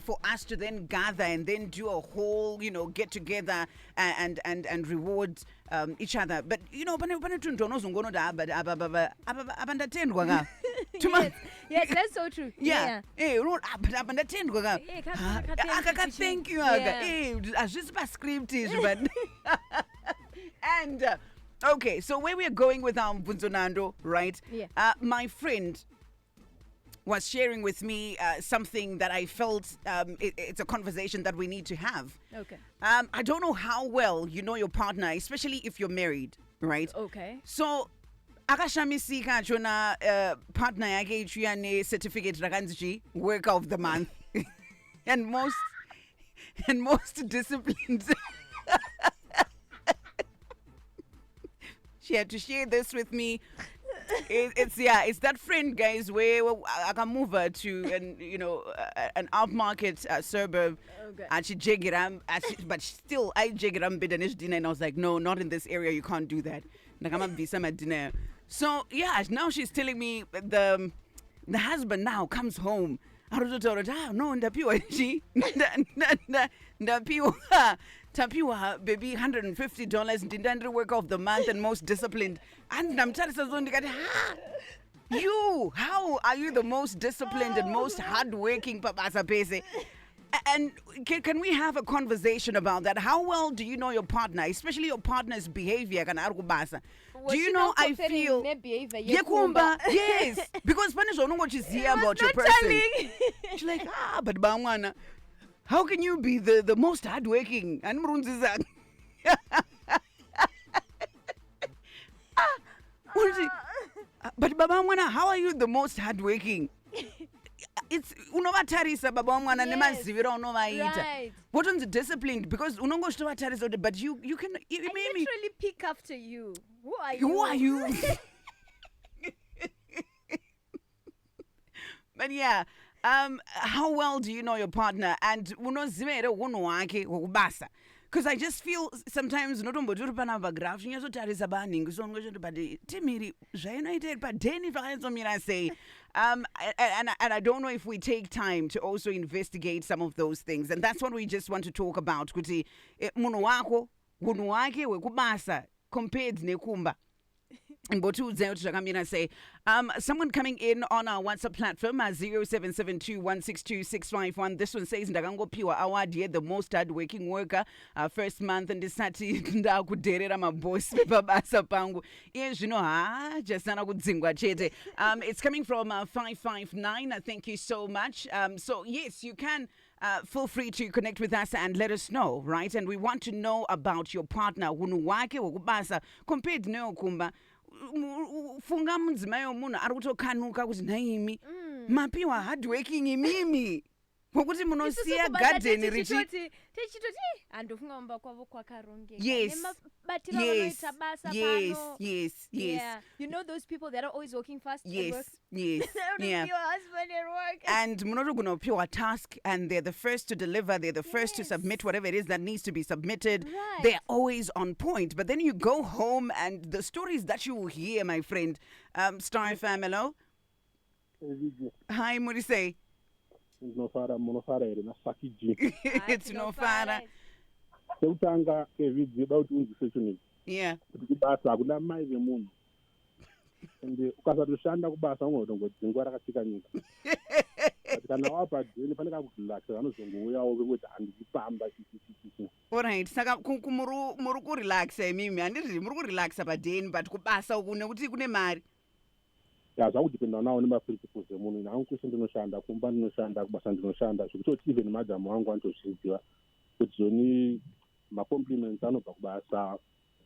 for us to then gather and then do a whole, get together and reward each other. But Yes, that's so true. Yeah. Thank you. But and okay, so where we are going with our Mubvunzonhando, right? Yeah. My friend was sharing with me something that I felt it's a conversation that we need to have. Okay. I don't know how well you know your partner, especially if you're married, right? Okay. So akashamisika chona partner yake ichuyane certificate rakanzi worker of the month and most disciplined. She had to share this with me. It's that friend, guys, where I can move her to an upmarket suburb. Okay. And she jigiram, but still I jigiram bidanish dinner, and I was like, no, not in this area. You can't do that. Nakama visa at dinner. So yeah, now she's telling me the husband now comes home. No, ndapiwa she ndapiwa tapiwa baby $150 ndindandri worker of the month and most disciplined. And I'm telling you, how are you the most disciplined and most hardworking papasa pese? And can we have a conversation about that? How well do you know your partner, especially your partner's behavior? Do you know? I feel yekumba, yes, because Spanish don't know what you see about your person. She's like, but bangwana, how can you be the most hardworking? And but bangwana, how are you the most hardworking? It's unovatarisa baba mwana nemazivira unovaita. Right. What on the disciplined? Because unongoshtovatarisa, but you can. I literally pick after you. Who are you? Who are you? But yeah, how well do you know your partner? And unozivere unoake wakubasa. Because I just feel sometimes not on bodu pana bagraph nyazo tarisa baning so ngojo but timiri zvainoita but deni zvakaitsomira say and I don't know if we take time to also investigate some of those things, and that's what we just want to talk about kuti munhu wako unhu wake wekubasa compared nekumba. And say, someone coming in on our WhatsApp platform at 0772162651. This one says, Ndakangopiwa award yet the most hardworking worker first month, and disati ndakuderera maboss pabasa pangu. Yes, jasana kudzingwa chete. It's coming from 559. Thank you so much. So yes, you can feel free to connect with us and let us know, right? And we want to know about your partner. Hunhu wake wekubasa compared neokumba. Funga mudzimai womunhu ari kutokanuka kuti naimi mapiwa hardworking imimi pokuti munosiya garden richitoti andofunga mumba kwavo kwakarongeka nemabatiro vanoita basa pano. Yes. You know those people that are always walking fast at work? Yes. Yeah. Your husband at work. And munotogona kupiwa task and they're the first to deliver, they're the first to submit whatever it is that needs to be submitted. Right. They're always on point. But then you go home and the stories that you will hear, my friend, Star FM, hello? Hi, what do you say? It's no fara na sakiji. It's no fara. Seutanga kevidzi about unzisechuni. Yeah. Kubasa kuna mai vemunhu. Ende ukasatoshanda kubasa ungodzingwa rakasika nyika. Kana wapa deni faneka kurelax vanozongouyawo vekuti handipamba chichichichi. Alright, saka muri kurelaxa mimi handiti muri kurelaxa padeni but kubasa uku nekuti kune mari. Zvakudipenda nawo nemaprinciples emunhu. Nangu kwese ndinoshanda, kumba ndinoshanda, kubasa ndinoshanda. Zvekutoti even madhamu wangu anotozviziva kuti zvoni macompliments anobva kubasa,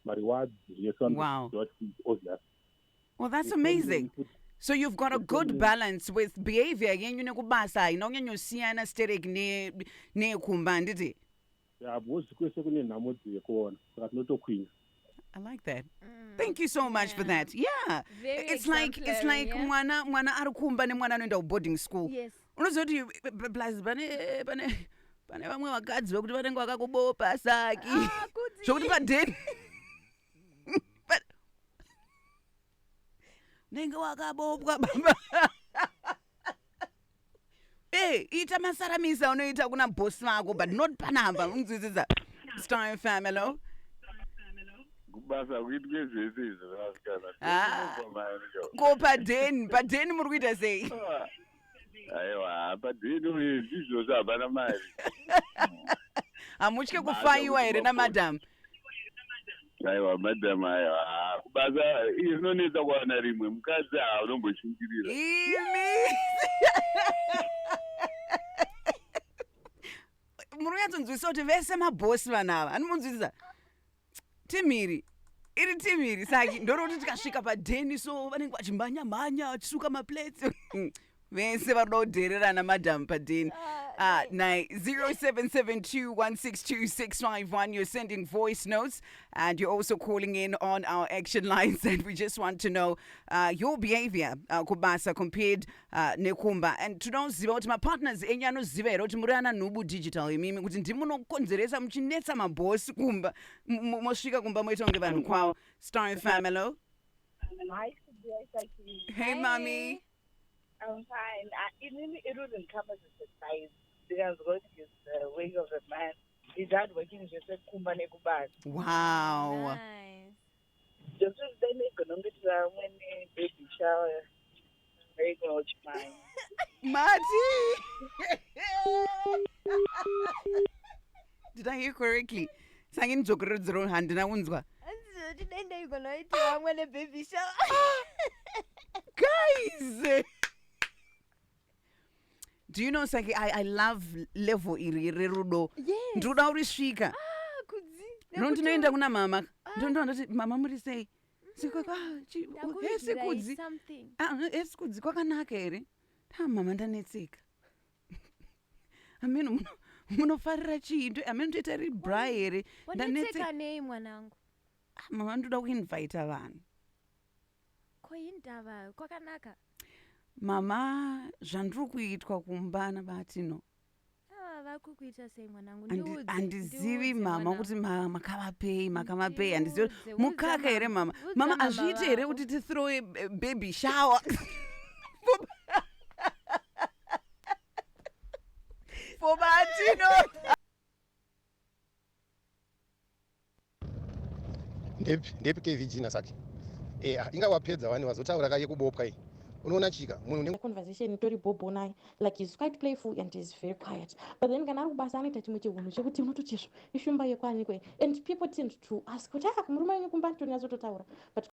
marewards yes. Wow. Obvious. Well, that's amazing. So you've got a good balance with behavior. Again, kubasa inonyanyosiyana sterek nekumba nditi. Yeah, because kwese kune nhamo dzekuona. Saka tinotokwina. I like that. Thank you so much for that. Yeah. Very it's like yeah? mwana ari kumba nemwana anoenda boarding school. Yes. Unozoti plus pane vamwe vakadzi vekuti vanenge vakakubopa saki. Zvokuti padeni. But nenge wakabopwa baba. ita masaramisa unoita kuna bosi vako but not panamba unzwisisa. Star FM, hello. Kubasa kuitwe zvese izvo vasikana. Ko padeni muri kuita sei? Aiwa padeni uye ndizvo zvapana mari. Hamutye kufaiwa here namadam? Aiwa madam aiwa kubasa iyi rinonetsa kuwana rimwe mukadzi unomboshingirira. Muri kunyatsokunzwisisa kuti vese mabhosi vanava anomunzwisisa timiri iri timiri saki ndoro kuti tikasvika padheni so vanenge vachimbanya-mhanya vachisuka maplates vese varikuda kudhererana madam padheni. 0772162651. You're sending voice notes and you're also calling in on our action lines, and we just want to know your behavior kubasa compared nekumba, and tinoziva kuti mapartners enyu anoziva here kuti muri ana nhubu digital imimi kuti ndimunokonzeresa muchinetsa mabhosi kumba mosvika kumba moita kunge vanhu kwavo. Star FM, hello. Hey mommy. I'm fine. It wouldn't come as a surprise because God is the way of a man. His hard working just a kumba nekubas. Wow. Nice. Just then they could only try when baby shower. Very much mine. Marty! Did I hear correctly? Sangin jokerodzero handina unzwa. Then you're going to eat when a baby shower. Guys! Do you know, Saki, I love level iri rudo. Yes. Ndoda urisvika. Kudzi. Ndinoenda kuna mama. Ndondoda ndati mama muri sei? Esikudzi. Something. Esikudzi kwakanaka here. Mama ndanetseka. Ameno munofarira chii? Ameno toita ri bra here. Wanetseka nei mwanangu? Mama ndoda kuinvite vanhu. Koindava kwakanaka. Mama zvandiri kuitwa kumba nabatino. Vakukuita sei mwanangu? Handizivi mama kuti makavapei handizivi mukaka here mama. Mama hazviiti here kuti tithrowe baby shower for batino. Ndepi kevijina saki inga wapedza vane vazotaura kaye kubopwa iyi unoona chika munhu conversation tori bobo naye like he's quite playful and he's very quiet, but then kana ari kubasa anoita chimwe chehunhu chekuti unototi ishumba yekwanyi kwe, and people tend to ask kuti murume wenyu kumba tonyatsototaura, but